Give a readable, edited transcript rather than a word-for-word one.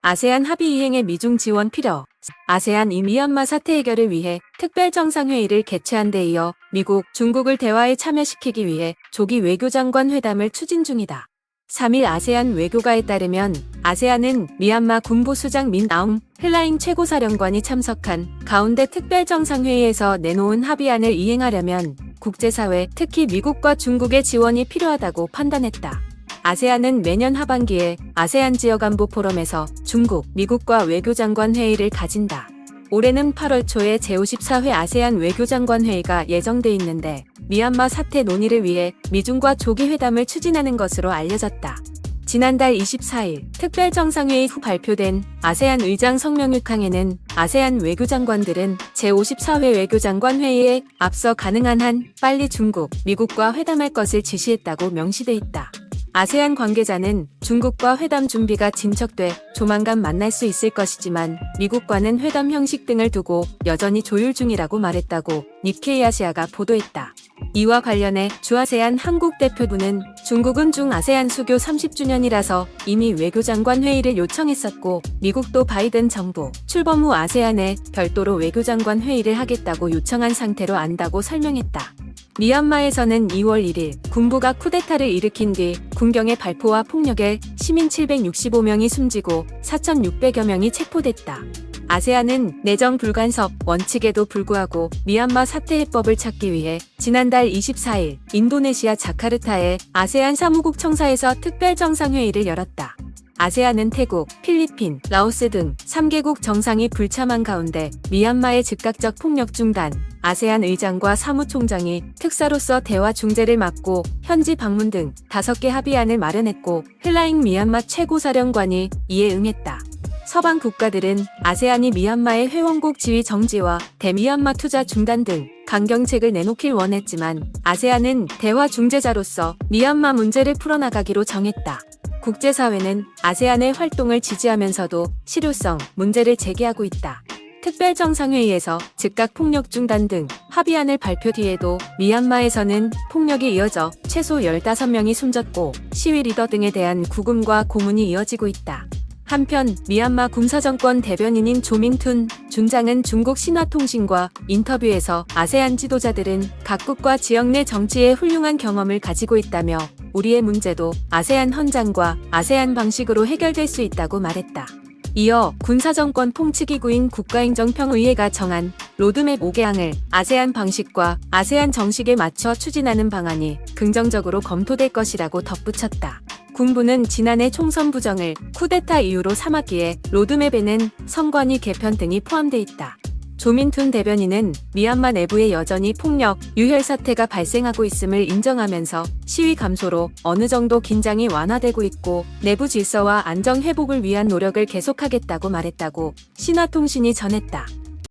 아세안 합의 이행에 미중 지원 필요. 아세안이 미얀마 사태 해결을 위해 특별정상회의를 개최한 데 이어 미국, 중국을 대화에 참여시키기 위해 조기 외교장관 회담을 추진 중이다. 3일 아세안 외교가에 따르면 아세안은 미얀마 군부수장 민 아웅 hlaing 최고사령관이 참석한 가운데 특별정상회의에서 내놓은 합의안을 이행하려면 국제사회, 특히 미국과 중국의 지원이 필요하다고 판단했다. 아세안은 매년 하반기에 아세안 지역안보 포럼에서 중국, 미국과 외교장관 회의를 가진다. 올해는 8월 초에 제54회 아세안 외교장관 회의가 예정돼 있는데 미얀마 사태 논의를 위해 미중과 조기 회담을 추진하는 것으로 알려졌다. 지난달 24일 특별정상회의 후 발표된 아세안 의장 성명육항에는 아세안 외교장관들은 제54회 외교장관 회의에 앞서 가능한 한 빨리 중국, 미국과 회담할 것을 지시했다고 명시돼 있다. 아세안 관계자는 중국과 회담 준비가 진척돼 조만간 만날 수 있을 것이지만 미국과는 회담 형식 등을 두고 여전히 조율 중이라고 말했다고 니케이 아시아가 보도했다. 이와 관련해 주아세안 한국 대표부는 중국은 중아세안 수교 30주년이라서 이미 외교장관 회의를 요청했었고 미국도 바이든 정부 출범 후 아세안에 별도로 외교장관 회의를 하겠다고 요청한 상태로 안다고 설명했다. 미얀마에서는 2월 1일 군부가 쿠데타를 일으킨 뒤 군경의 발포와 폭력에 시민 765명이 숨지고 4,600여 명이 체포됐다. 아세안은 내정 불간섭 원칙에도 불구하고 미얀마 사태 해법을 찾기 위해 지난달 24일 인도네시아 자카르타의 아세안 사무국 청사에서 특별정상회의를 열었다. 아세안은 태국, 필리핀, 라오스 등 3개국 정상이 불참한 가운데 미얀마의 즉각적 폭력 중단, 아세안 의장과 사무총장이 특사로서 대화 중재를 맡고 현지 방문 등 5개 합의안을 마련했고 hlaing 미얀마 최고사령관이 이에 응했다. 서방 국가들은 아세안이 미얀마의 회원국 지위 정지와 대미얀마 투자 중단 등 강경책을 내놓길 원했지만 아세안은 대화 중재자로서 미얀마 문제를 풀어나가기로 정했다. 국제사회는 아세안의 활동을 지지하면서도 실효성 문제를 제기하고 있다. 특별정상회의에서 즉각 폭력 중단 등 합의안을 발표 뒤에도 미얀마에서는 폭력이 이어져 최소 15명이 숨졌고 시위 리더 등에 대한 구금과 고문이 이어지고 있다. 한편 미얀마 군사정권 대변인인 조민툰 중장은 중국 신화통신과 인터뷰에서 아세안 지도자들은 각국과 지역 내 정치에 훌륭한 경험을 가지고 있다며 우리의 문제도 아세안 헌장과 아세안 방식으로 해결될 수 있다고 말했다. 이어 군사정권 통치기구인 국가행정평의회가 정한 로드맵 5개항을 아세안 방식과 아세안 정식에 맞춰 추진하는 방안이 긍정적으로 검토될 것이라고 덧붙였다. 군부는 지난해 총선 부정을 쿠데타 이유로 삼았기에 로드맵에는 선관위 개편 등이 포함돼 있다. 조민툰 대변인은 미얀마 내부에 여전히 폭력, 유혈 사태가 발생하고 있음을 인정하면서 시위 감소로 어느 정도 긴장이 완화되고 있고 내부 질서와 안정 회복을 위한 노력을 계속하겠다고 말했다고 신화통신이 전했다.